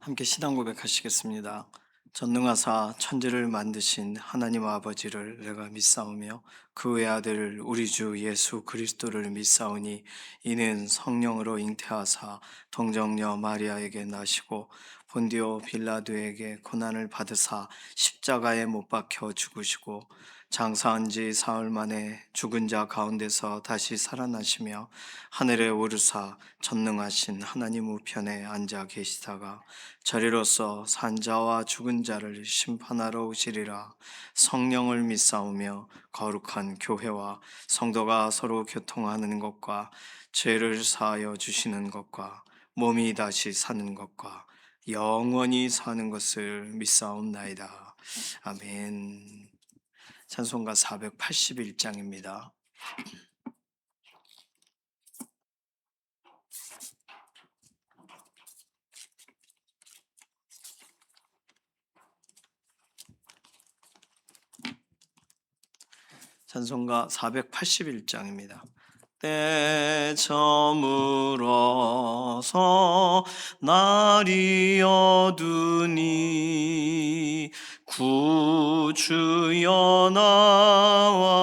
함께 신앙 고백하시겠습니다. 전능하사 천지를 만드신 하나님 아버지를 내가 믿사오며 그 외아들 우리 주 예수 그리스도를 믿사오니 이는 성령으로 잉태하사 동정녀 마리아에게 나시고 본디오 빌라도에게 고난을 받으사 십자가에 못 박혀 죽으시고 장사한 지 사흘 만에 죽은 자 가운데서 다시 살아나시며 하늘에 오르사 전능하신 하나님 우편에 앉아 계시다가 저리로서 산자와 죽은 자를 심판하러 오시리라. 성령을 믿사오며 거룩한 교회와 성도가 서로 교통하는 것과 죄를 사하여 주시는 것과 몸이 다시 사는 것과 영원히 사는 것을 믿사옵나이다. 아멘. 찬송가 481장입니다. 찬송가 481장입니다. 때 저물어서 날이 어두니 구주여 나와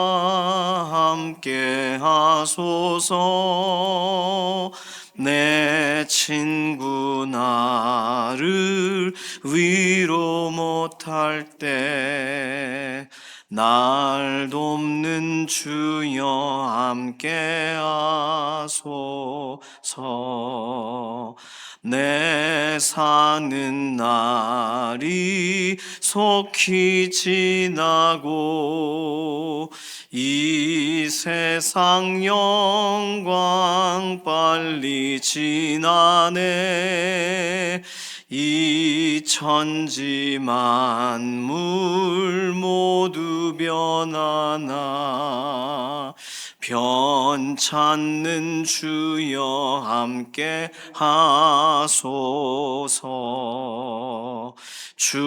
함께 하소서. 내 친구 나를 위로 못할 때 날 돕는 주여 함께 하소서. 내 사는 날이 속히 지나고 이 세상 영광 빨리 지나네. 이 천지 만물 모두 변하나 변찮는 주여 함께 하소서. 주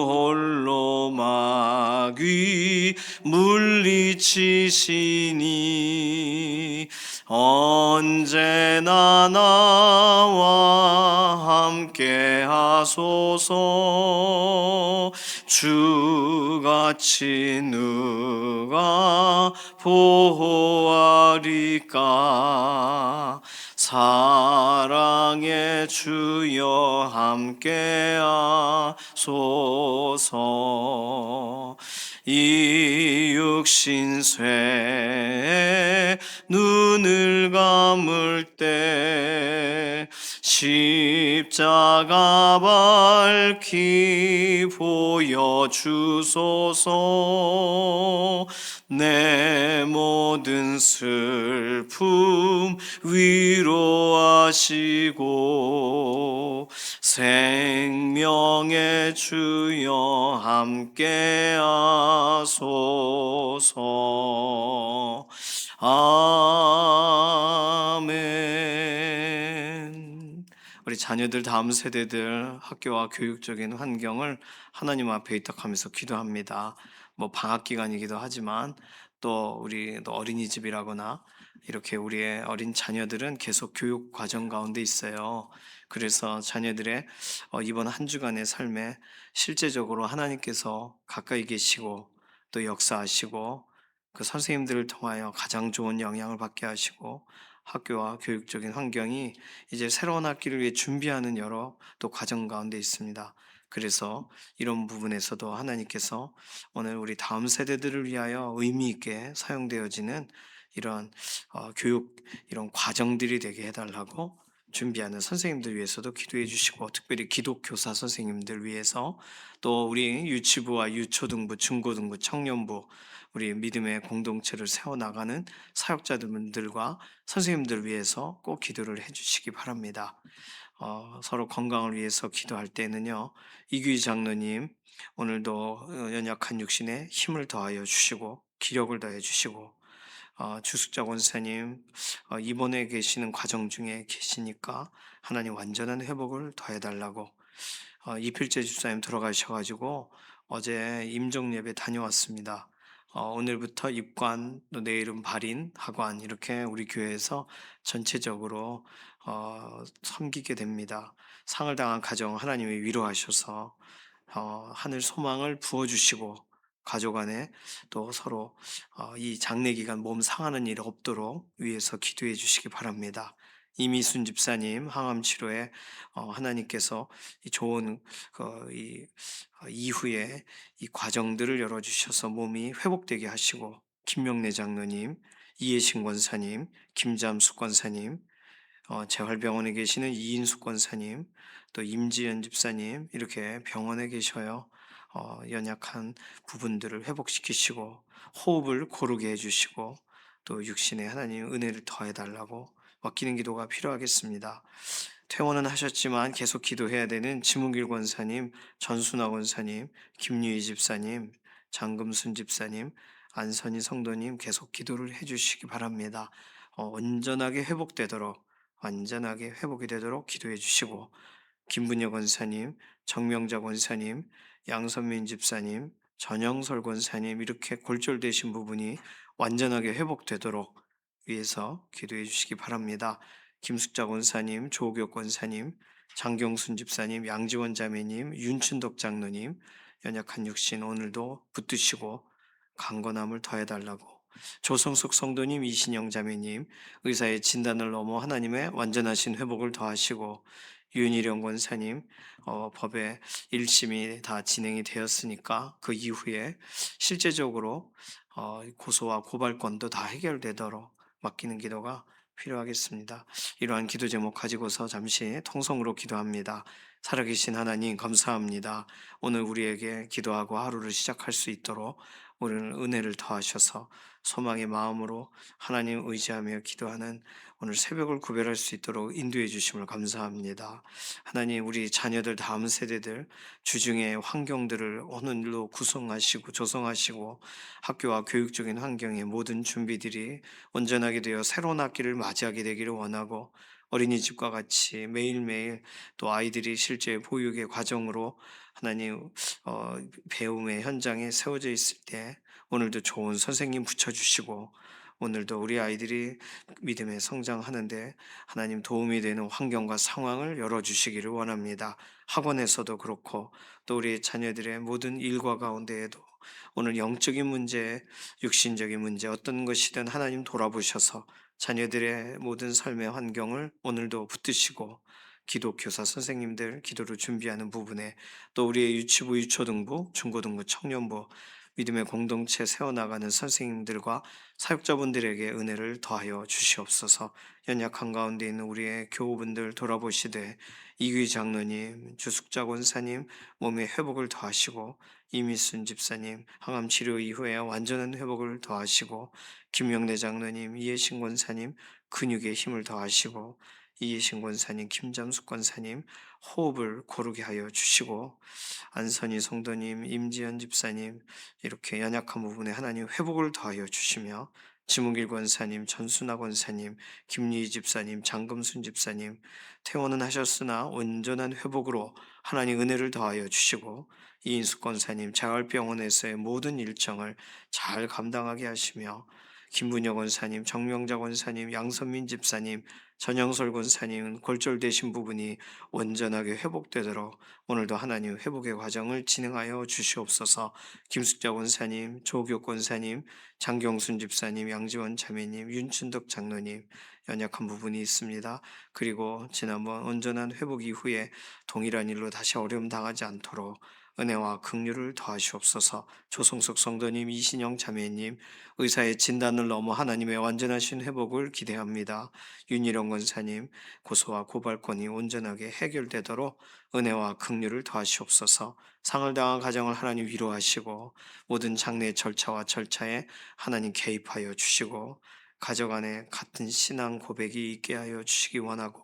홀로 마귀 물리치시니 언제나 나와 함께 하소서. 주같이 누가 보호하리까. 사랑의 주여 함께 하소서. 이 육신쇠 눈을 감을 때 십자가 밝히 보여주소서. 내 모든 슬픔 위로하시고 생명의 주여 함께 하소서. 아멘. 우리 자녀들 다음 세대들 학교와 교육적인 환경을 하나님 앞에 의탁하면서 기도합니다. 뭐 방학 기간이기도 하지만 또 우리 또 어린이집이라거나 이렇게 우리의 어린 자녀들은 계속 교육 과정 가운데 있어요. 그래서 자녀들의 이번 한 주간의 삶에 실제적으로 하나님께서 가까이 계시고 또 역사하시고 그 선생님들을 통하여 가장 좋은 영향을 받게 하시고 학교와 교육적인 환경이 이제 새로운 학기를 위해 준비하는 여러 또 과정 가운데 있습니다. 그래서 이런 부분에서도 하나님께서 오늘 우리 다음 세대들을 위하여 의미 있게 사용되어지는 이런 교육 이런 과정들이 되게 해달라고 준비하는 선생님들 위해서도 기도해 주시고, 특별히 기독교사 선생님들 위해서 또 우리 유치부와 유초등부, 중고등부, 청년부 우리 믿음의 공동체를 세워나가는 사역자들과 선생님들 위해서 꼭 기도를 해주시기 바랍니다. 서로 건강을 위해서 기도할 때는요, 이규희 장로님 오늘도 연약한 육신에 힘을 더하여 주시고 기력을 더해 주시고, 주숙자 권사님 입원해 계시는 과정 중에 계시니까 하나님 완전한 회복을 더해달라고. 이필재 집사님 돌아가셔가지고 어제 임종 예배 다녀왔습니다. 오늘부터 입관, 또 내일은 발인, 하관 이렇게 우리 교회에서 전체적으로 섬기게 됩니다. 상을 당한 가정 하나님이 위로하셔서 하늘 소망을 부어 주시고 가족 안에 또 서로 이 장례 기간 몸 상하는 일 없도록 위해서 기도해 주시기 바랍니다. 이미순 집사님 항암 치료에 하나님께서 이 좋은 이후에 이 과정들을 열어 주셔서 몸이 회복되게 하시고 김명래 장로님, 이해신 권사님, 김잠수 권사님, 재활병원에 계시는 이인숙 권사님, 또 임지연 집사님 이렇게 병원에 계셔요. 연약한 부분들을 회복시키시고 호흡을 고르게 해주시고 또 육신에 하나님 은혜를 더해 달라고 맡기는 기도가 필요하겠습니다. 퇴원은 하셨지만 계속 기도해야 되는 지문길 권사님, 전순화 권사님, 김유희 집사님, 장금순 집사님, 안선희 성도님 계속 기도를 해주시기 바랍니다. 온전하게 회복되도록 완전하게 회복이 되도록 기도해 주시고 김분여 권사님, 정명자 권사님, 양선민 집사님, 전영설 권사님 이렇게 골절되신 부분이 완전하게 회복되도록 위해서 기도해 주시기 바랍니다. 김숙자 권사님, 조옥혁 권사님, 장경순 집사님, 양지원 자매님, 윤춘덕 장로님 연약한 육신 오늘도 붙드시고 강건함을 더해달라고 조성숙 성도님, 이신영 자매님 의사의 진단을 넘어 하나님의 완전하신 회복을 더하시고 윤희령 권사님 법의 1심이 다 진행이 되었으니까 그 이후에 실제적으로 고소와 고발권도 다 해결되도록 맡기는 기도가 필요하겠습니다. 이러한 기도 제목 가지고서 잠시 통성으로 기도합니다. 살아계신 하나님 감사합니다. 오늘 우리에게 기도하고 하루를 시작할 수 있도록 우리는 은혜를 더하셔서 소망의 마음으로 하나님 의지하며 기도하는 오늘 새벽을 구별할 수 있도록 인도해 주심을 감사합니다. 하나님 우리 자녀들 다음 세대들 주중의 환경들을 오늘로 구성하시고 조성하시고 학교와 교육적인 환경의 모든 준비들이 온전하게 되어 새로운 학기를 맞이하게 되기를 원하고 어린이집과 같이 매일매일 또 아이들이 실제 보육의 과정으로 하나님 배움의 현장에 세워져 있을 때 오늘도 좋은 선생님 붙여주시고 오늘도 우리 아이들이 믿음에 성장하는데 하나님 도움이 되는 환경과 상황을 열어주시기를 원합니다. 학원에서도 그렇고 또 우리 자녀들의 모든 일과 가운데에도 오늘 영적인 문제, 육신적인 문제 어떤 것이든 하나님 돌아보셔서 자녀들의 모든 삶의 환경을 오늘도 붙드시고 기독교사 선생님들 기도를 준비하는 부분에 또 우리의 유치부, 유초등부, 중고등부, 청년부 믿음의 공동체 세워나가는 선생님들과 사역자분들에게 은혜를 더하여 주시옵소서. 연약한 가운데 있는 우리의 교우분들 돌아보시되 이규 장로님, 주숙자 권사님 몸의 회복을 더하시고 이미순 집사님 항암 치료 이후에 완전한 회복을 더하시고 김영래 장로님, 이해신 권사님 근육의 힘을 더하시고 이해신 권사님, 김잠숙 권사님 호흡을 고르게 하여 주시고 안선희 성도님, 임지연 집사님 이렇게 연약한 부분에 하나님 회복을 더하여 주시며 지문길 권사님, 전순아 권사님, 김리희 집사님, 장금순 집사님 퇴원은 하셨으나 온전한 회복으로 하나님 은혜를 더하여 주시고 이인숙 권사님 자활병원에서의 모든 일정을 잘 감당하게 하시며 김문여 권사님, 정명자 권사님, 양선민 집사님, 전영설 권사님은 골절되신 부분이 온전하게 회복되도록 오늘도 하나님 회복의 과정을 진행하여 주시옵소서. 김숙자 권사님, 조교 권사님, 장경순 집사님, 양지원 자매님, 윤춘덕 장로님 연약한 부분이 있습니다. 그리고 지난번 온전한 회복 이후에 동일한 일로 다시 어려움 당하지 않도록 은혜와 긍휼을 더하시옵소서. 조성석 성도님, 이신영 자매님 의사의 진단을 넘어 하나님의 완전하신 회복을 기대합니다. 윤일영 권사님 고소와 고발권이 온전하게 해결되도록 은혜와 긍휼을 더하시옵소서. 상을 당한 가정을 하나님 위로하시고 모든 장례 절차와 절차에 하나님 개입하여 주시고 가족 안에 같은 신앙 고백이 있게 하여 주시기 원하고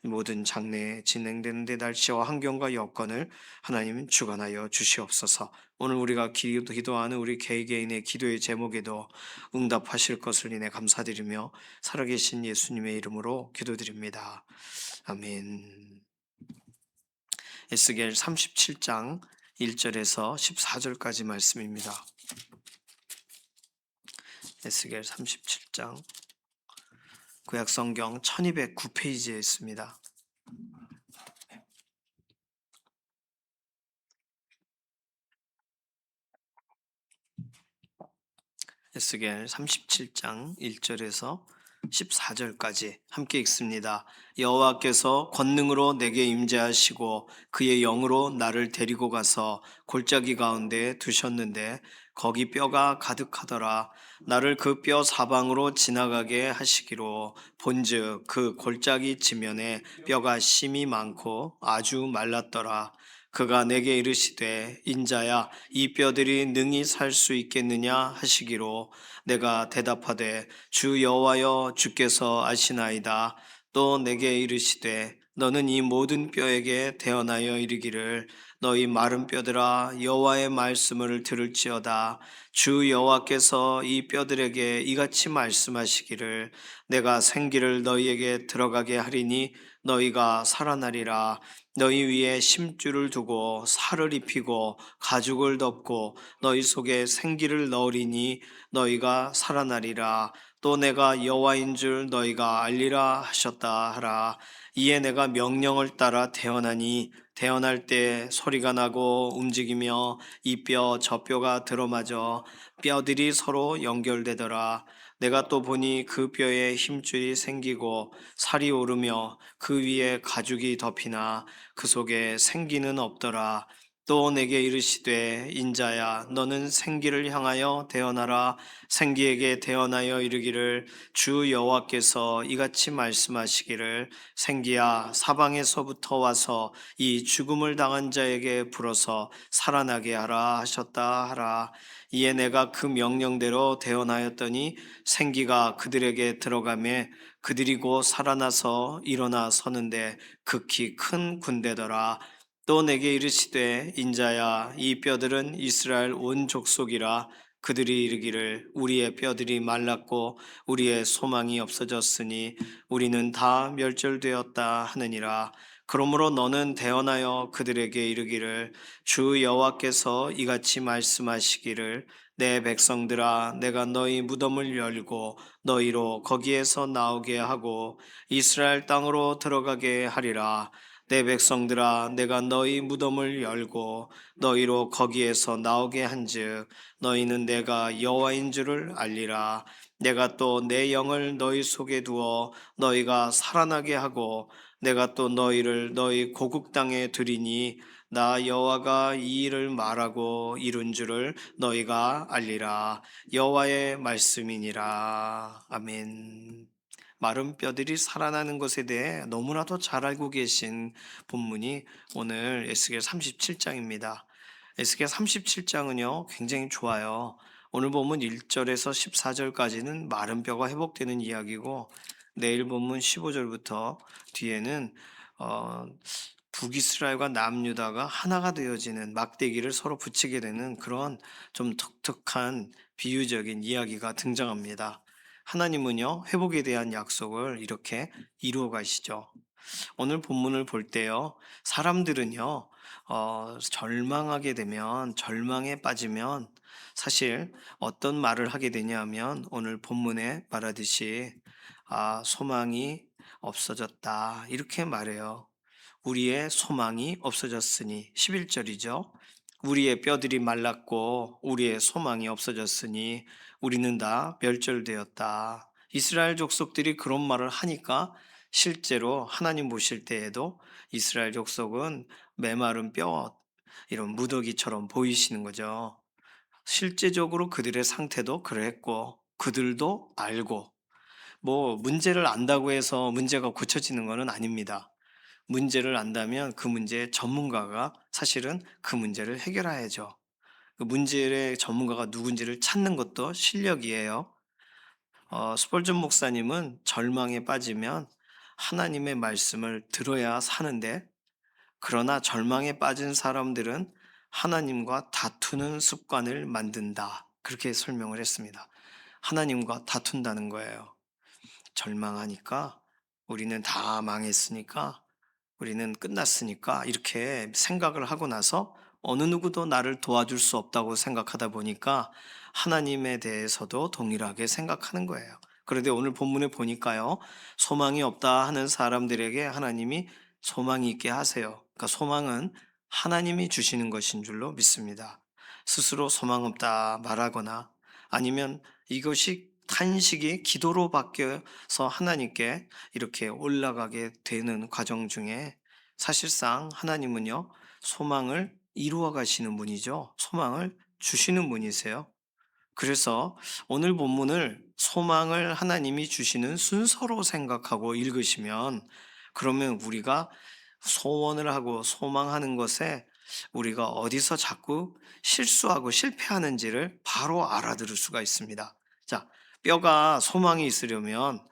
모든 장래에 진행되는데 날씨와 환경과 여건을 하나님 주관하여 주시옵소서. 오늘 우리가 기도하는 우리 개개인의 기도의 제목에도 응답하실 것을 인해 감사드리며 살아계신 예수님의 이름으로 기도드립니다. 아멘. 에스겔 37장 1절에서 14절까지 말씀입니다. 에스겔 37장 구약 성경 1209페이지에 있습니다. 에스겔 37장 1절에서 14절까지 함께 읽습니다. 여호와께서 권능으로 내게 임재하시고 그의 영으로 나를 데리고 가서 골짜기 가운데 두셨는데 거기 뼈가 가득하더라. 나를 그 뼈 사방으로 지나가게 하시기로 본즉 그 골짜기 지면에 뼈가 심이 많고 아주 말랐더라. 그가 내게 이르시되 인자야 이 뼈들이 능히 살 수 있겠느냐 하시기로 내가 대답하되 주 여호와여 주께서 아시나이다. 또 내게 이르시되 너는 이 모든 뼈에게 대언하여 이르기를 너희 마른 뼈들아 여호와의 말씀을 들을지어다. 주 여호와께서 이 뼈들에게 이같이 말씀하시기를 내가 생기를 너희에게 들어가게 하리니 너희가 살아나리라. 너희 위에 심줄을 두고 살을 입히고 가죽을 덮고 너희 속에 생기를 넣으리니 너희가 살아나리라. 또 내가 여호와인 줄 너희가 알리라 하셨다 하라. 이에 내가 명령을 따라 태어나니 태어날 때 소리가 나고 움직이며 이 뼈 저 뼈가 들어맞아 뼈들이 서로 연결되더라. 내가 또 보니 그 뼈에 힘줄이 생기고 살이 오르며 그 위에 가죽이 덮이나 그 속에 생기는 없더라. 또 내게 이르시되 인자야 너는 생기를 향하여 대언하라. 생기에게 대언하여 이르기를 주 여호와께서 이같이 말씀하시기를 생기야 사방에서부터 와서 이 죽음을 당한 자에게 불어서 살아나게 하라 하셨다 하라. 이에 내가 그 명령대로 대언하였더니 생기가 그들에게 들어가매 그들이 곧 살아나서 일어나 서는데 극히 큰 군대더라. 또 내게 이르시되 인자야 이 뼈들은 이스라엘 온 족속이라. 그들이 이르기를 우리의 뼈들이 말랐고 우리의 소망이 없어졌으니 우리는 다 멸절되었다 하느니라. 그러므로 너는 대언하여 그들에게 이르기를 주 여호와께서 이같이 말씀하시기를 내 백성들아 내가 너희 무덤을 열고 너희로 거기에서 나오게 하고 이스라엘 땅으로 들어가게 하리라. 내 백성들아 내가 너희 무덤을 열고 너희로 거기에서 나오게 한즉 너희는 내가 여호와인 줄을 알리라. 내가 또 내 영을 너희 속에 두어 너희가 살아나게 하고 내가 또 너희를 너희 고국 땅에 두리니 나 여호와가 이 일을 말하고 이룬 줄을 너희가 알리라. 여호와의 말씀이니라. 아멘. 마른 뼈들이 살아나는 것에 대해 너무나도 잘 알고 계신 본문이 오늘 에스겔 37장입니다. 에스겔 37장은요, 굉장히 좋아요. 오늘 본문 1절에서 14절까지는 마른 뼈가 회복되는 이야기고, 내일 본문 15절부터 뒤에는 어, 북이스라엘과 남유다가 하나가 되어지는 막대기를 서로 붙이게 되는 그런 좀 독특한 비유적인 이야기가 등장합니다. 하나님은요, 회복에 대한 약속을 이렇게 이루어 가시죠. 오늘 본문을 볼 때요, 사람들은요, 절망하게 되면, 절망에 빠지면 사실 어떤 말을 하게 되냐 하면 오늘 본문에 말하듯이, 소망이 없어졌다. 이렇게 말해요. 우리의 소망이 없어졌으니, 11절이죠. 우리의 뼈들이 말랐고 우리의 소망이 없어졌으니 우리는 다 멸절되었다. 이스라엘 족속들이 그런 말을 하니까 실제로 하나님 보실 때에도 이스라엘 족속은 메마른 뼈, 이런 무더기처럼 보이시는 거죠. 실제적으로 그들의 상태도 그랬고 그들도 알고, 뭐 문제를 안다고 해서 문제가 고쳐지는 것은 아닙니다. 문제를 안다면 그 문제의 전문가가 사실은 그 문제를 해결해야죠. 그 문제의 전문가가 누군지를 찾는 것도 실력이에요. 스펄전 목사님은 절망에 빠지면 하나님의 말씀을 들어야 사는데, 그러나 절망에 빠진 사람들은 하나님과 다투는 습관을 만든다. 그렇게 설명을 했습니다. 하나님과 다툰다는 거예요. 절망하니까 우리는 다 망했으니까 우리는 끝났으니까 이렇게 생각을 하고 나서 어느 누구도 나를 도와줄 수 없다고 생각하다 보니까 하나님에 대해서도 동일하게 생각하는 거예요. 그런데 오늘 본문에 보니까요, 소망이 없다 하는 사람들에게 하나님이 소망이 있게 하세요. 그러니까 소망은 하나님이 주시는 것인 줄로 믿습니다. 스스로 소망 없다 말하거나 아니면 이것이 탄식이 기도로 바뀌어서 하나님께 이렇게 올라가게 되는 과정 중에 사실상 하나님은요, 소망을 이루어 가시는 분이죠. 소망을 주시는 분이세요. 그래서 오늘 본문을 소망을 하나님이 주시는 순서로 생각하고 읽으시면 그러면 우리가 소원을 하고 소망하는 것에 우리가 어디서 자꾸 실수하고 실패하는지를 바로 알아들을 수가 있습니다. 자, 뼈가 소망이 있으려면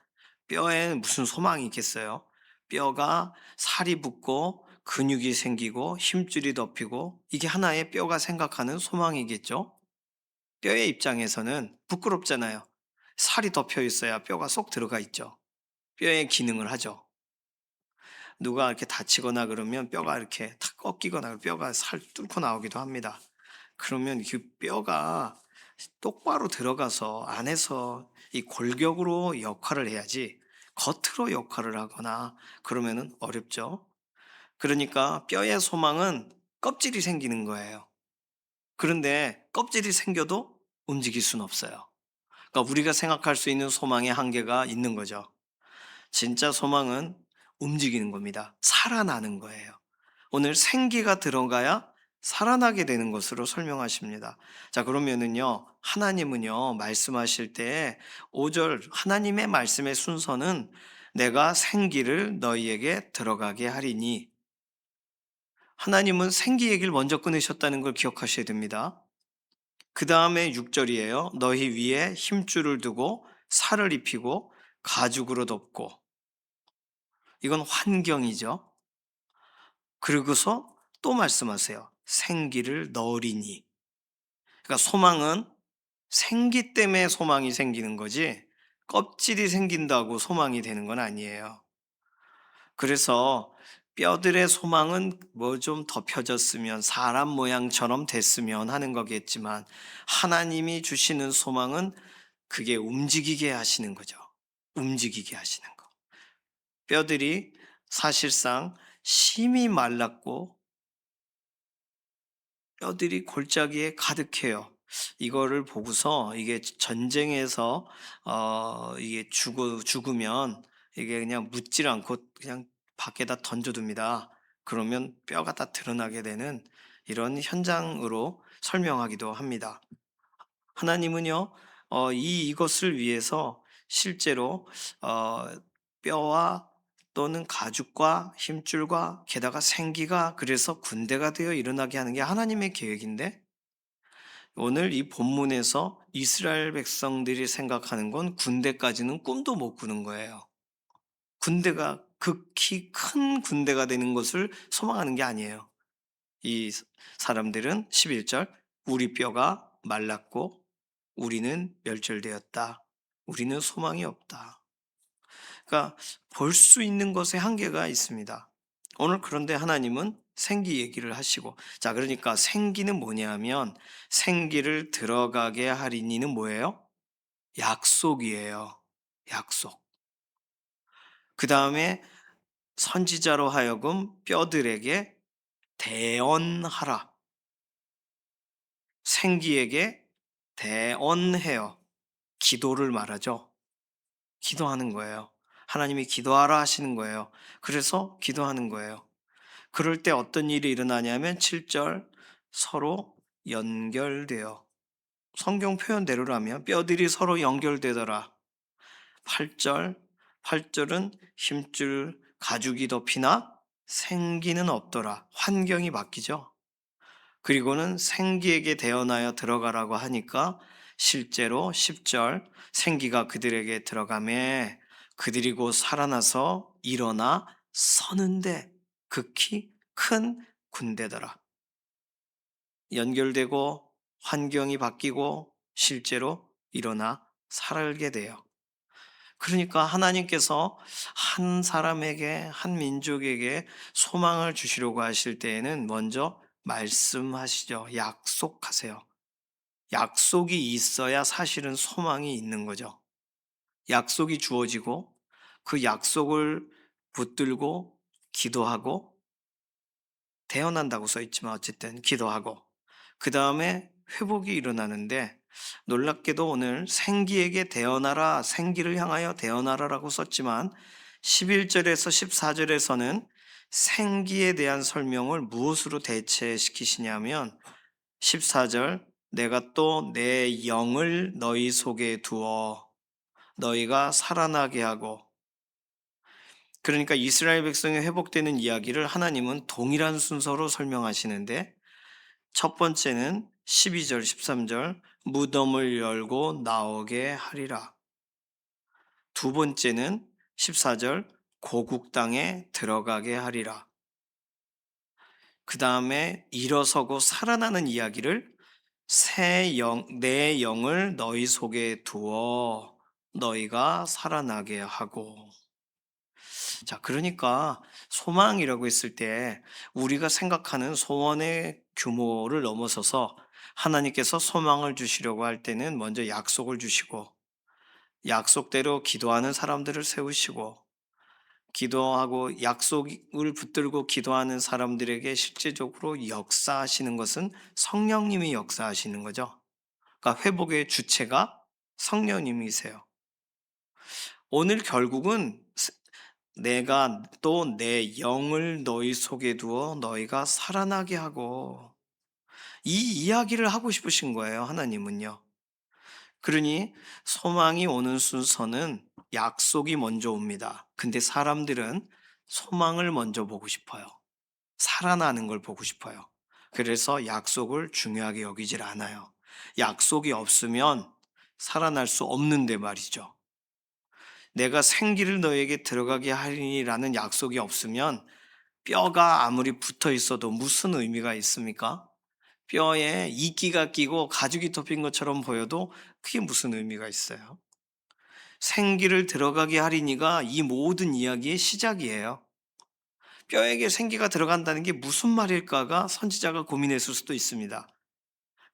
뼈에 무슨 소망이 있겠어요? 뼈가 살이 붙고 근육이 생기고 힘줄이 덮이고 이게 하나의 뼈가 생각하는 소망이겠죠? 뼈의 입장에서는 부끄럽잖아요. 살이 덮여 있어야 뼈가 쏙 들어가 있죠. 뼈의 기능을 하죠. 누가 이렇게 다치거나 그러면 뼈가 이렇게 탁 꺾이거나 뼈가 살 뚫고 나오기도 합니다. 그러면 그 뼈가 똑바로 들어가서 안에서 이 골격으로 역할을 해야지 겉으로 역할을 하거나 그러면은 어렵죠. 그러니까 뼈의 소망은 껍질이 생기는 거예요. 그런데 껍질이 생겨도 움직일 수는 없어요. 그러니까 우리가 생각할 수 있는 소망의 한계가 있는 거죠. 진짜 소망은 움직이는 겁니다. 살아나는 거예요. 오늘 생기가 들어가야 살아나게 되는 것으로 설명하십니다. 자, 그러면은요, 하나님은요, 말씀하실 때 5절 하나님의 말씀의 순서는 내가 생기를 너희에게 들어가게 하리니 하나님은 생기 얘기를 먼저 끊으셨다는 걸 기억하셔야 됩니다. 그 다음에 6절이에요. 너희 위에 힘줄을 두고 살을 입히고 가죽으로 덮고 이건 환경이죠. 그리고서 또 말씀하세요. 생기를 넣으리니. 그러니까 소망은 생기 때문에 소망이 생기는 거지 껍질이 생긴다고 소망이 되는 건 아니에요. 그래서 뼈들의 소망은 뭐 좀 덮여졌으면 사람 모양처럼 됐으면 하는 거겠지만 하나님이 주시는 소망은 그게 움직이게 하시는 거죠. 움직이게 하시는 거. 뼈들이 사실상 심이 말랐고 뼈들이 골짜기에 가득해요. 이거를 보고서 이게 전쟁에서 이게 죽으면 이게 그냥 묻질 않고 그냥 밖에다 던져둡니다. 그러면 뼈가 다 드러나게 되는 이런 현장으로 설명하기도 합니다. 하나님은요, 이것을 위해서 실제로 어, 뼈와 또는 가죽과 힘줄과 게다가 생기가 그래서 군대가 되어 일어나게 하는 게 하나님의 계획인데 오늘 이 본문에서 이스라엘 백성들이 생각하는 건 군대까지는 꿈도 못 꾸는 거예요. 군대가 극히 큰 군대가 되는 것을 소망하는 게 아니에요. 이 사람들은 11절 우리 뼈가 말랐고 우리는 멸절되었다. 우리는 소망이 없다. 그러니까 볼 수 있는 것에 한계가 있습니다. 오늘 그런데 하나님은 생기 얘기를 하시고 자 그러니까 생기는 뭐냐면 생기를 들어가게 하리니는 뭐예요? 약속이에요. 약속. 그 다음에 선지자로 하여금 뼈들에게 대언하라. 생기에게 대언해요. 기도를 말하죠. 기도하는 거예요. 하나님이 기도하라 하시는 거예요. 그래서 기도하는 거예요. 그럴 때 어떤 일이 일어나냐면 7절 서로 연결되어 성경 표현대로라면 뼈들이 서로 연결되더라. 8절 8절은 힘줄 가죽이 덮이나 생기는 없더라. 환경이 바뀌죠. 그리고는 생기에게 대언하여 들어가라고 하니까 실제로 10절 생기가 그들에게 들어가매 그들이 곧 살아나서 일어나 서는데 극히 큰 군대더라. 연결되고 환경이 바뀌고 실제로 일어나 살게 돼요. 그러니까 하나님께서 한 사람에게, 한 민족에게 소망을 주시려고 하실 때에는 먼저 말씀하시죠. 약속하세요. 약속이 있어야 사실은 소망이 있는 거죠. 약속이 주어지고 그 약속을 붙들고 기도하고, 대언한다고 써 있지만 어쨌든 기도하고 그다음에 회복이 일어나는데, 놀랍게도 오늘 생기에게 대언하라, 생기를 향하여 대언하라라고 썼지만 11절에서 14절에서는 생기에 대한 설명을 무엇으로 대체시키시냐면, 14절, 내가 또 내 영을 너희 속에 두어 너희가 살아나게 하고. 그러니까 이스라엘 백성이 회복되는 이야기를 하나님은 동일한 순서로 설명하시는데, 첫 번째는 12절, 13절, 무덤을 열고 나오게 하리라. 두 번째는 14절, 고국 땅에 들어가게 하리라. 그 다음에 일어서고 살아나는 이야기를 내 영을 너희 속에 두어 너희가 살아나게 하고. 자, 그러니까 소망이라고 했을 때 우리가 생각하는 소원의 규모를 넘어서서 하나님께서 소망을 주시려고 할 때는 먼저 약속을 주시고, 약속대로 기도하는 사람들을 세우시고, 기도하고 약속을 붙들고 기도하는 사람들에게 실제적으로 역사하시는 것은 성령님이 역사하시는 거죠. 그러니까 회복의 주체가 성령님이세요. 오늘 결국은 내가 또 내 영을 너희 속에 두어 너희가 살아나게 하고, 이 이야기를 하고 싶으신 거예요, 하나님은요. 그러니 소망이 오는 순서는 약속이 먼저 옵니다. 근데 사람들은 소망을 먼저 보고 싶어요. 살아나는 걸 보고 싶어요. 그래서 약속을 중요하게 여기질 않아요. 약속이 없으면 살아날 수 없는데 말이죠. 내가 생기를 너에게 들어가게 하리라는 약속이 없으면 뼈가 아무리 붙어 있어도 무슨 의미가 있습니까? 뼈에 이끼가 끼고 가죽이 덮인 것처럼 보여도 그게 무슨 의미가 있어요? 생기를 들어가게 하리니가 이 모든 이야기의 시작이에요. 뼈에게 생기가 들어간다는 게 무슨 말일까가 선지자가 고민했을 수도 있습니다.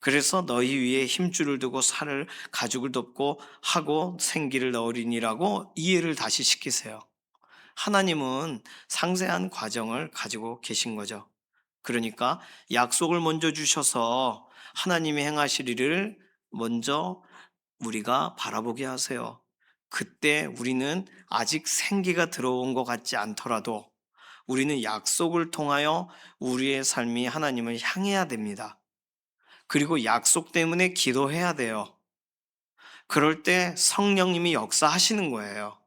그래서 너희 위에 힘줄을 두고 살을 가죽을 덮고 하고 생기를 넣으리니라고 이해를 다시 시키세요. 하나님은 상세한 과정을 가지고 계신 거죠. 그러니까 약속을 먼저 주셔서 하나님이 행하실 일을 먼저 우리가 바라보게 하세요. 그때 우리는 아직 생기가 들어온 것 같지 않더라도 우리는 약속을 통하여 우리의 삶이 하나님을 향해야 됩니다. 그리고 약속 때문에 기도해야 돼요. 그럴 때 성령님이 역사하시는 거예요.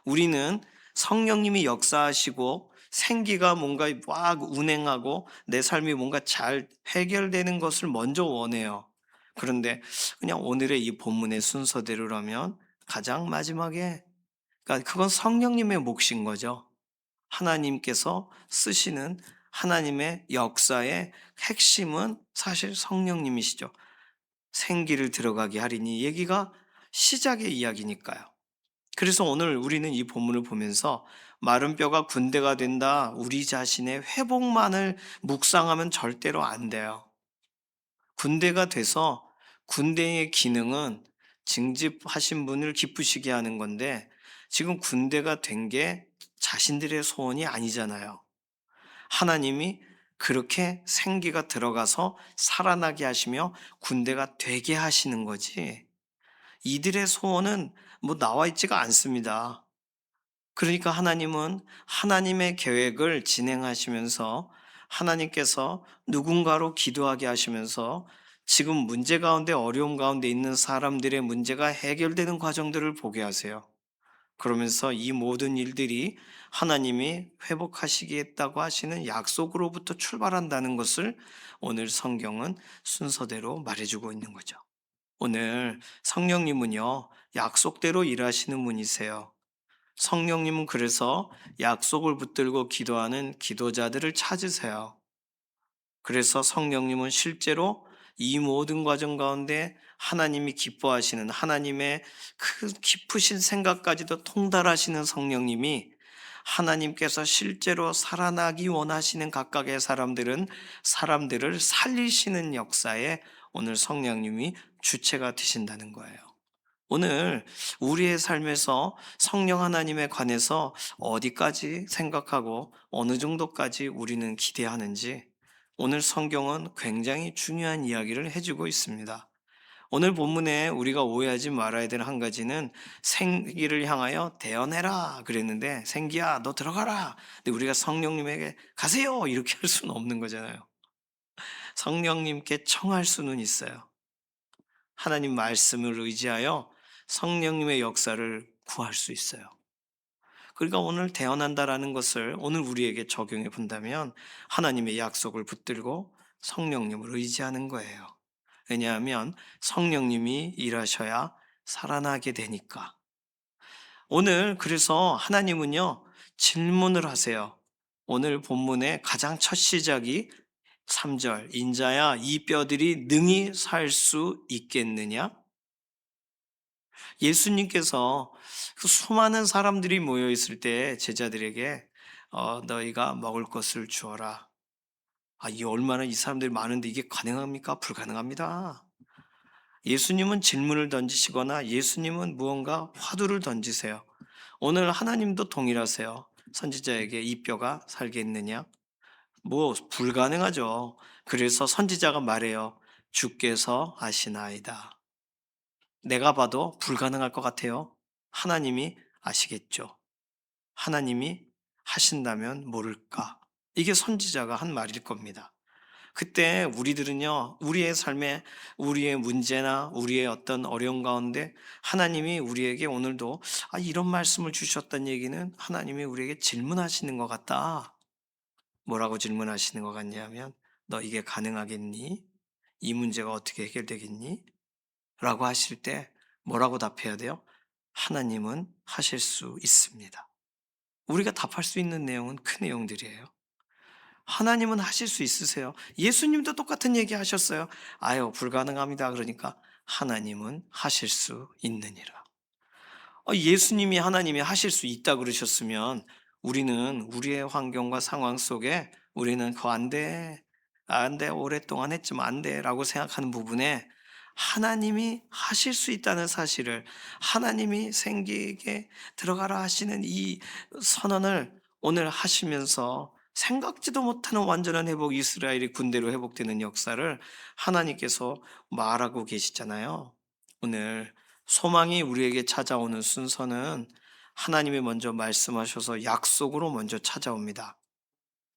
우리는 성령님이 역사하시고 생기가 뭔가 막 운행하고 내 삶이 뭔가 잘 해결되는 것을 먼저 원해요. 그런데 그냥 오늘의 이 본문의 순서대로라면 가장 마지막에, 그러니까 그건 성령님의 몫인 거죠. 하나님께서 쓰시는 하나님의 역사의 핵심은 사실 성령님이시죠. 생기를 들어가게 하리니 얘기가 시작의 이야기니까요. 그래서 오늘 우리는 이 본문을 보면서 마른 뼈가 군대가 된다, 우리 자신의 회복만을 묵상하면 절대로 안 돼요. 군대가 돼서 군대의 기능은 징집하신 분을 기쁘시게 하는 건데, 지금 군대가 된 게 자신들의 소원이 아니잖아요. 하나님이 그렇게 생기가 들어가서 살아나게 하시며 군대가 되게 하시는 거지, 이들의 소원은 뭐 나와 있지가 않습니다. 그러니까 하나님은 하나님의 계획을 진행하시면서 하나님께서 누군가로 기도하게 하시면서 지금 문제 가운데 어려움 가운데 있는 사람들의 문제가 해결되는 과정들을 보게 하세요. 그러면서 이 모든 일들이 하나님이 회복하시겠다고 하시는 약속으로부터 출발한다는 것을 오늘 성경은 순서대로 말해주고 있는 거죠. 오늘 성령님은요, 약속대로 일하시는 분이세요. 성령님은 그래서 약속을 붙들고 기도하는 기도자들을 찾으세요. 그래서 성령님은 실제로 이 모든 과정 가운데 하나님이 기뻐하시는, 하나님의 그 깊으신 생각까지도 통달하시는 성령님이 하나님께서 실제로 살아나기 원하시는 각각의 사람들을 살리시는 역사에 오늘 성령님이 주체가 되신다는 거예요. 오늘 우리의 삶에서 성령 하나님에 관해서 어디까지 생각하고 어느 정도까지 우리는 기대하는지 오늘 성경은 굉장히 중요한 이야기를 해주고 있습니다. 오늘 본문에 우리가 오해하지 말아야 될 한 가지는 생기를 향하여 대언해라 그랬는데 생기야 너 들어가라. 근데 우리가 성령님에게 가세요 이렇게 할 수는 없는 거잖아요. 성령님께 청할 수는 있어요. 하나님 말씀을 의지하여 성령님의 역사를 구할 수 있어요. 그러니까 오늘 대언한다라는 것을 오늘 우리에게 적용해 본다면 하나님의 약속을 붙들고 성령님을 의지하는 거예요. 왜냐하면 성령님이 일하셔야 살아나게 되니까. 오늘 그래서 하나님은요, 질문을 하세요. 오늘 본문의 가장 첫 시작이 3절, 인자야, 이 뼈들이 능히 살 수 있겠느냐? 예수님께서 그 수많은 사람들이 모여 있을 때 제자들에게 너희가 먹을 것을 주어라. 이 얼마나 이 사람들이 많은데 이게 가능합니까? 불가능합니다. 예수님은 질문을 던지시거나 예수님은 무언가 화두를 던지세요. 오늘 하나님도 동일하세요. 선지자에게 이 뼈가 살겠느냐? 뭐 불가능하죠. 그래서 선지자가 말해요. 주께서 아시나이다. 내가 봐도 불가능할 것 같아요. 하나님이 아시겠죠. 하나님이 하신다면 모를까. 이게 선지자가 한 말일 겁니다. 그때 우리들은요, 우리의 삶에 우리의 문제나 우리의 어떤 어려움 가운데 하나님이 우리에게 오늘도 이런 말씀을 주셨다는 얘기는 하나님이 우리에게 질문하시는 것 같다. 뭐라고 질문하시는 것 같냐면, 너 이게 가능하겠니? 이 문제가 어떻게 해결되겠니? 라고 하실 때 뭐라고 답해야 돼요? 하나님은 하실 수 있습니다. 우리가 답할 수 있는 내용은 큰 내용들이에요. 하나님은 하실 수 있으세요. 예수님도 똑같은 얘기 하셨어요. 아유, 불가능합니다. 그러니까 하나님은 하실 수 있느니라. 예수님이 하나님이 하실 수 있다 그러셨으면 우리는 우리의 환경과 상황 속에 우리는 그거 안 돼. 안 돼. 오랫동안 했지만 안 돼. 라고 생각하는 부분에 하나님이 하실 수 있다는 사실을 하나님이 생기게 들어가라 하시는 이 선언을 오늘 하시면서 생각지도 못하는 완전한 회복 이스라엘이 군대로 회복되는 역사를 하나님께서 말하고 계시잖아요. 오늘 소망이 우리에게 찾아오는 순서는 하나님이 먼저 말씀하셔서 약속으로 먼저 찾아옵니다.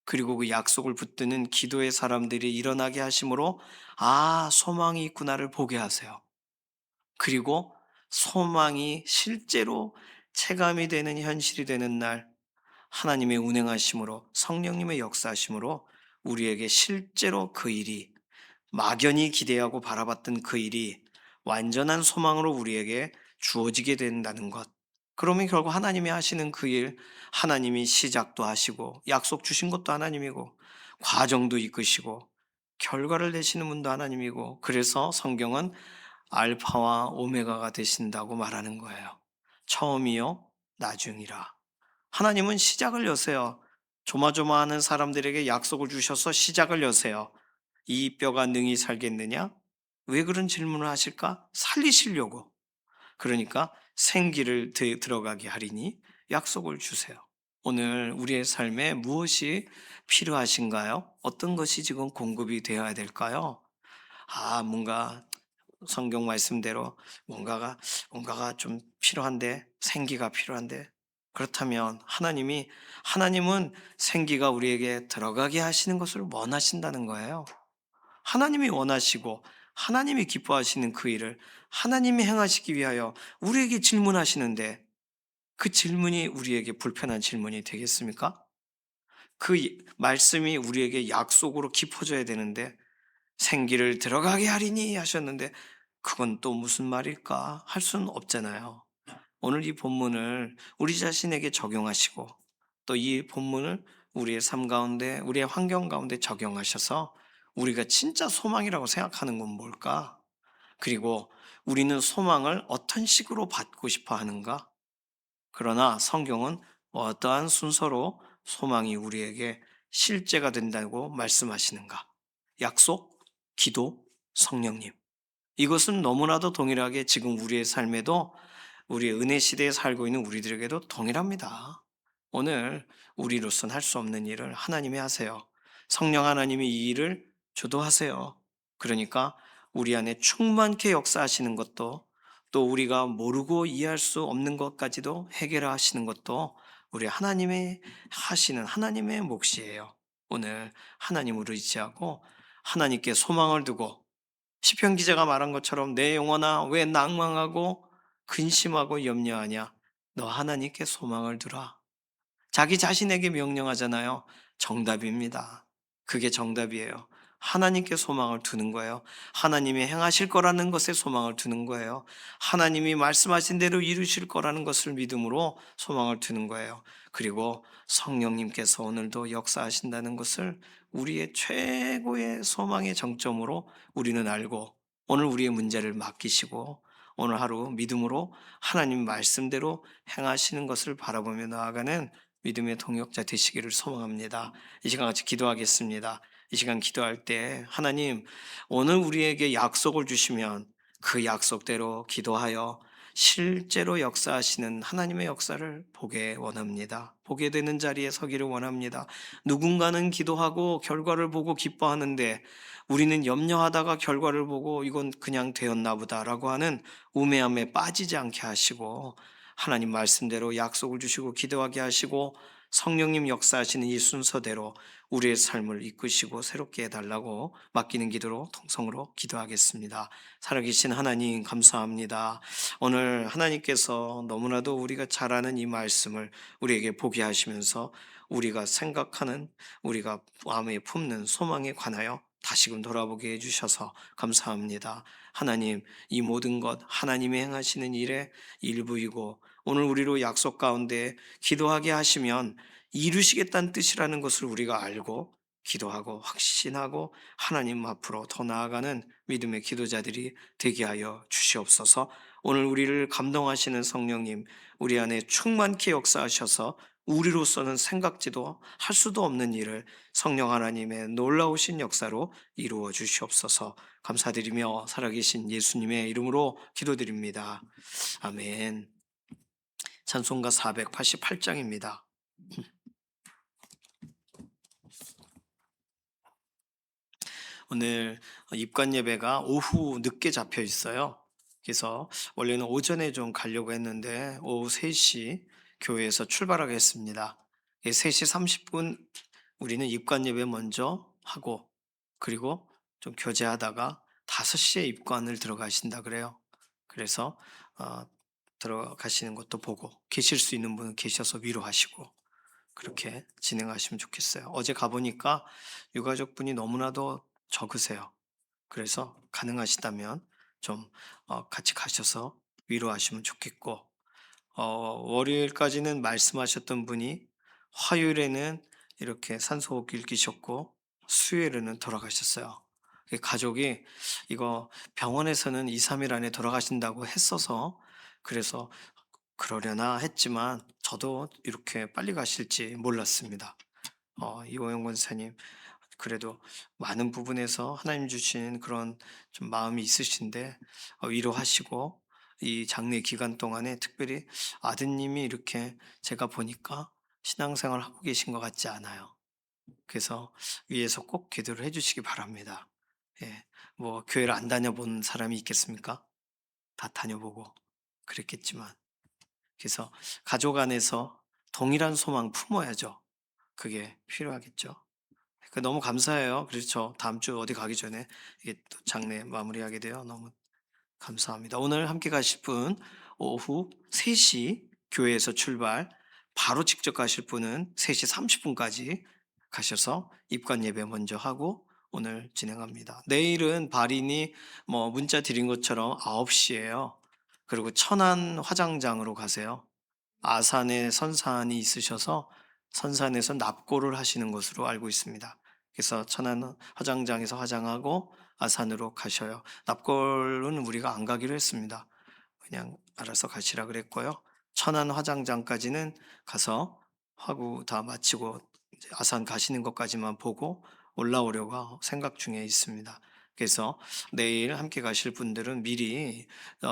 그리고 그 약속을 붙드는 기도의 사람들이 일어나게 하심으로 소망이 있구나를 보게 하세요. 그리고 소망이 실제로 체감이 되는 현실이 되는 날 하나님의 운행하심으로 성령님의 역사하심으로 우리에게 실제로 그 일이 막연히 기대하고 바라봤던 그 일이 완전한 소망으로 우리에게 주어지게 된다는 것. 그러면 결국 하나님이 하시는 그 일, 하나님이 시작도 하시고 약속 주신 것도 하나님이고 과정도 이끄시고 결과를 내시는 분도 하나님이고 그래서 성경은 알파와 오메가가 되신다고 말하는 거예요. 처음이요, 나중이라. 하나님은 시작을 여세요. 조마조마하는 사람들에게 약속을 주셔서 시작을 여세요. 이 뼈가 능히 살겠느냐? 왜 그런 질문을 하실까? 살리시려고. 그러니까 생기를 들어가게 하리니 약속을 주세요. 오늘 우리의 삶에 무엇이 필요하신가요? 어떤 것이 지금 공급이 되어야 될까요? 뭔가 성경 말씀대로 뭔가가 좀 필요한데, 생기가 필요한데, 그렇다면 하나님은 생기가 우리에게 들어가게 하시는 것을 원하신다는 거예요. 하나님이 원하시고 하나님이 기뻐하시는 그 일을 하나님이 행하시기 위하여 우리에게 질문하시는데 그 질문이 우리에게 불편한 질문이 되겠습니까? 말씀이 우리에게 약속으로 깊어져야 되는데 생기를 들어가게 하리니 하셨는데 그건 또 무슨 말일까 할 수는 없잖아요. 오늘 이 본문을 우리 자신에게 적용하시고 또 이 본문을 우리의 삶 가운데 우리의 환경 가운데 적용하셔서 우리가 진짜 소망이라고 생각하는 건 뭘까? 그리고 우리는 소망을 어떤 식으로 받고 싶어 하는가? 그러나 성경은 어떠한 순서로 소망이 우리에게 실제가 된다고 말씀하시는가? 약속, 기도, 성령님. 이것은 너무나도 동일하게 지금 우리의 삶에도 우리의 은혜 시대에 살고 있는 우리들에게도 동일합니다. 오늘 우리로서는 할 수 없는 일을 하나님이 하세요. 성령 하나님이 이 일을 주도하세요. 그러니까 우리 안에 충만케 역사하시는 것도 또 우리가 모르고 이해할 수 없는 것까지도 해결하시는 것도 우리 하나님의 하시는 하나님의 몫이에요. 오늘 하나님을 의지하고 하나님께 소망을 두고 시편 기자가 말한 것처럼 내 영혼아 왜 낭망하고 근심하고 염려하냐 너 하나님께 소망을 두라. 자기 자신에게 명령하잖아요. 정답입니다. 그게 정답이에요. 하나님께 소망을 두는 거예요. 하나님이 행하실 거라는 것에 소망을 두는 거예요. 하나님이 말씀하신 대로 이루실 거라는 것을 믿음으로 소망을 두는 거예요. 그리고 성령님께서 오늘도 역사하신다는 것을 우리의 최고의 소망의 정점으로 우리는 알고 오늘 우리의 문제를 맡기시고 오늘 하루 믿음으로 하나님 말씀대로 행하시는 것을 바라보며 나아가는 믿음의 동역자 되시기를 소망합니다. 이 시간 같이 기도하겠습니다. 이 시간 기도할 때 하나님 오늘 우리에게 약속을 주시면 그 약속대로 기도하여 실제로 역사하시는 하나님의 역사를 보게 원합니다. 보게 되는 자리에 서기를 원합니다. 누군가는 기도하고 결과를 보고 기뻐하는데 우리는 염려하다가 결과를 보고 이건 그냥 되었나 보다라고 하는 우매함에 빠지지 않게 하시고 하나님 말씀대로 약속을 주시고 기도하게 하시고 성령님 역사하시는 이 순서대로 우리의 삶을 이끄시고 새롭게 해달라고 맡기는 기도로 통성으로 기도하겠습니다. 살아계신 하나님 감사합니다. 오늘 하나님께서 너무나도 우리가 잘 아는 이 말씀을 우리에게 보게 하시면서 우리가 생각하는 우리가 마음에 품는 소망에 관하여 다시금 돌아보게 해주셔서 감사합니다. 하나님 이 모든 것 하나님이 행하시는 일의 일부이고 오늘 우리로 약속 가운데 기도하게 하시면 이루시겠다는 뜻이라는 것을 우리가 알고 기도하고 확신하고 하나님 앞으로 더 나아가는 믿음의 기도자들이 되게 하여 주시옵소서. 오늘 우리를 감동하시는 성령님 우리 안에 충만케 역사하셔서 우리로서는 생각지도 할 수도 없는 일을 성령 하나님의 놀라우신 역사로 이루어 주시옵소서. 감사드리며 살아계신 예수님의 이름으로 기도드립니다. 아멘. 찬송가 488장입니다. 오늘 입관 예배가 오후 늦게 잡혀 있어요. 그래서 원래는 오전에 좀 가려고 했는데 오후 3시 교회에서 출발하겠습니다. 3시 30분 우리는 입관 예배 먼저 하고 그리고 좀 교제하다가 5시에 입관을 들어가신다 그래요. 그래서 들어가시는 것도 보고 계실 수 있는 분은 계셔서 위로하시고 그렇게 진행하시면 좋겠어요. 어제 가보니까 유가족분이 너무나도 적으세요. 그래서 가능하시다면 좀 같이 가셔서 위로하시면 좋겠고 월요일까지는 말씀하셨던 분이 화요일에는 이렇게 산소호흡기 끼셨고 수요일에는 돌아가셨어요. 가족이 이거 병원에서는 2, 3일 안에 돌아가신다고 했어서 그래서 그러려나 했지만 저도 이렇게 빨리 가실지 몰랐습니다. 이호영 권사님 그래도 많은 부분에서 하나님 주신 그런 좀 마음이 있으신데 위로하시고 이 장례 기간 동안에 특별히 아드님이 이렇게 제가 보니까 신앙생활 하고 계신 것 같지 않아요. 그래서 위에서 꼭 기도를 해주시기 바랍니다. 예, 뭐 교회를 안 다녀본 사람이 있겠습니까? 다 다녀보고 그랬겠지만 그래서 가족 안에서 동일한 소망 품어야죠. 그게 필요하겠죠. 너무 감사해요. 그렇죠. 다음 주 어디 가기 전에 이게 또 장례 마무리하게 돼요. 너무 감사합니다. 오늘 함께 가실 분 오후 3시 교회에서 출발 바로 직접 가실 분은 3시 30분까지 가셔서 입관 예배 먼저 하고 오늘 진행합니다. 내일은 발인이 뭐 문자 드린 것처럼 9시예요. 그리고 천안 화장장으로 가세요. 아산에 선산이 있으셔서 선산에서 납고를 하시는 것으로 알고 있습니다. 그래서 천안 화장장에서 화장하고 아산으로 가셔요. 납골은 우리가 안 가기로 했습니다. 그냥 알아서 가시라 그랬고요. 천안 화장장까지는 가서 하고 다 마치고 이제 아산 가시는 것까지만 보고 올라오려고 생각 중에 있습니다. 그래서 내일 함께 가실 분들은 미리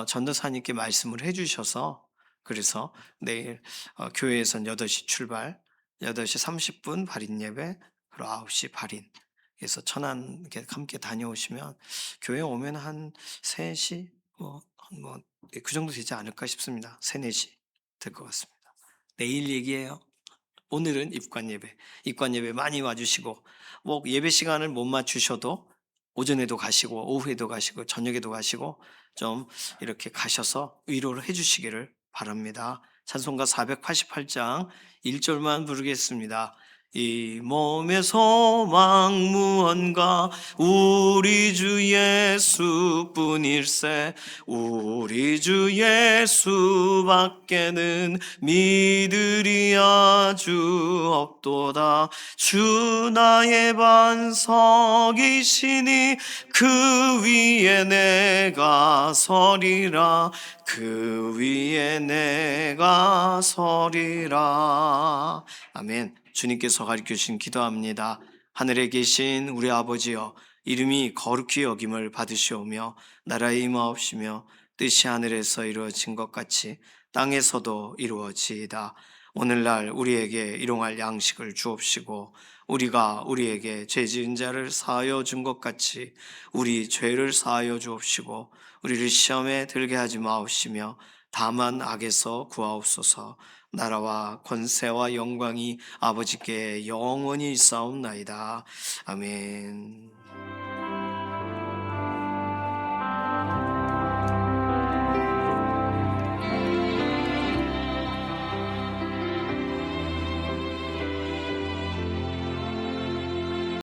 전도사님께 말씀을 해 주셔서, 그래서 내일 교회에선 8시 출발, 8시 30분 발인 예배, 그리고 9시 발인. 그래서 천안 이렇게 함께 다녀오시면 교회 오면 한 3시 그 정도 되지 않을까 싶습니다. 3-4시 될 것 같습니다. 내일 얘기해요. 오늘은 입관 예배. 입관 예배 많이 와주시고, 뭐 예배 시간을 못 맞추셔도 오전에도 가시고, 오후에도 가시고, 저녁에도 가시고, 좀 이렇게 가셔서 위로를 해 주시기를 바랍니다. 찬송가 488장 1절만 부르겠습니다. 이 몸의 소망 무언가 우리 주 예수뿐일세, 우리 주 예수밖에는 믿으리 아주 없도다. 주 나의 반석이시니 그 위에 내가 서리라, 그 위에 내가 서리라. 아멘. 주님께서 가르쳐 주신 기도합니다. 하늘에 계신 우리 아버지여, 이름이 거룩히 여김을 받으시오며 나라의 임하옵시며 뜻이 하늘에서 이루어진 것 같이 땅에서도 이루어지이다. 오늘날 우리에게 일용할 양식을 주옵시고, 우리가 우리에게 죄 지은 자를 사하여 준 것 같이 우리 죄를 사하여 주옵시고, 우리를 시험에 들게 하지 마옵시며 다만 악에서 구하옵소서. 나라와 권세와 영광이 아버지께 영원히 있사옵나이다. 아멘.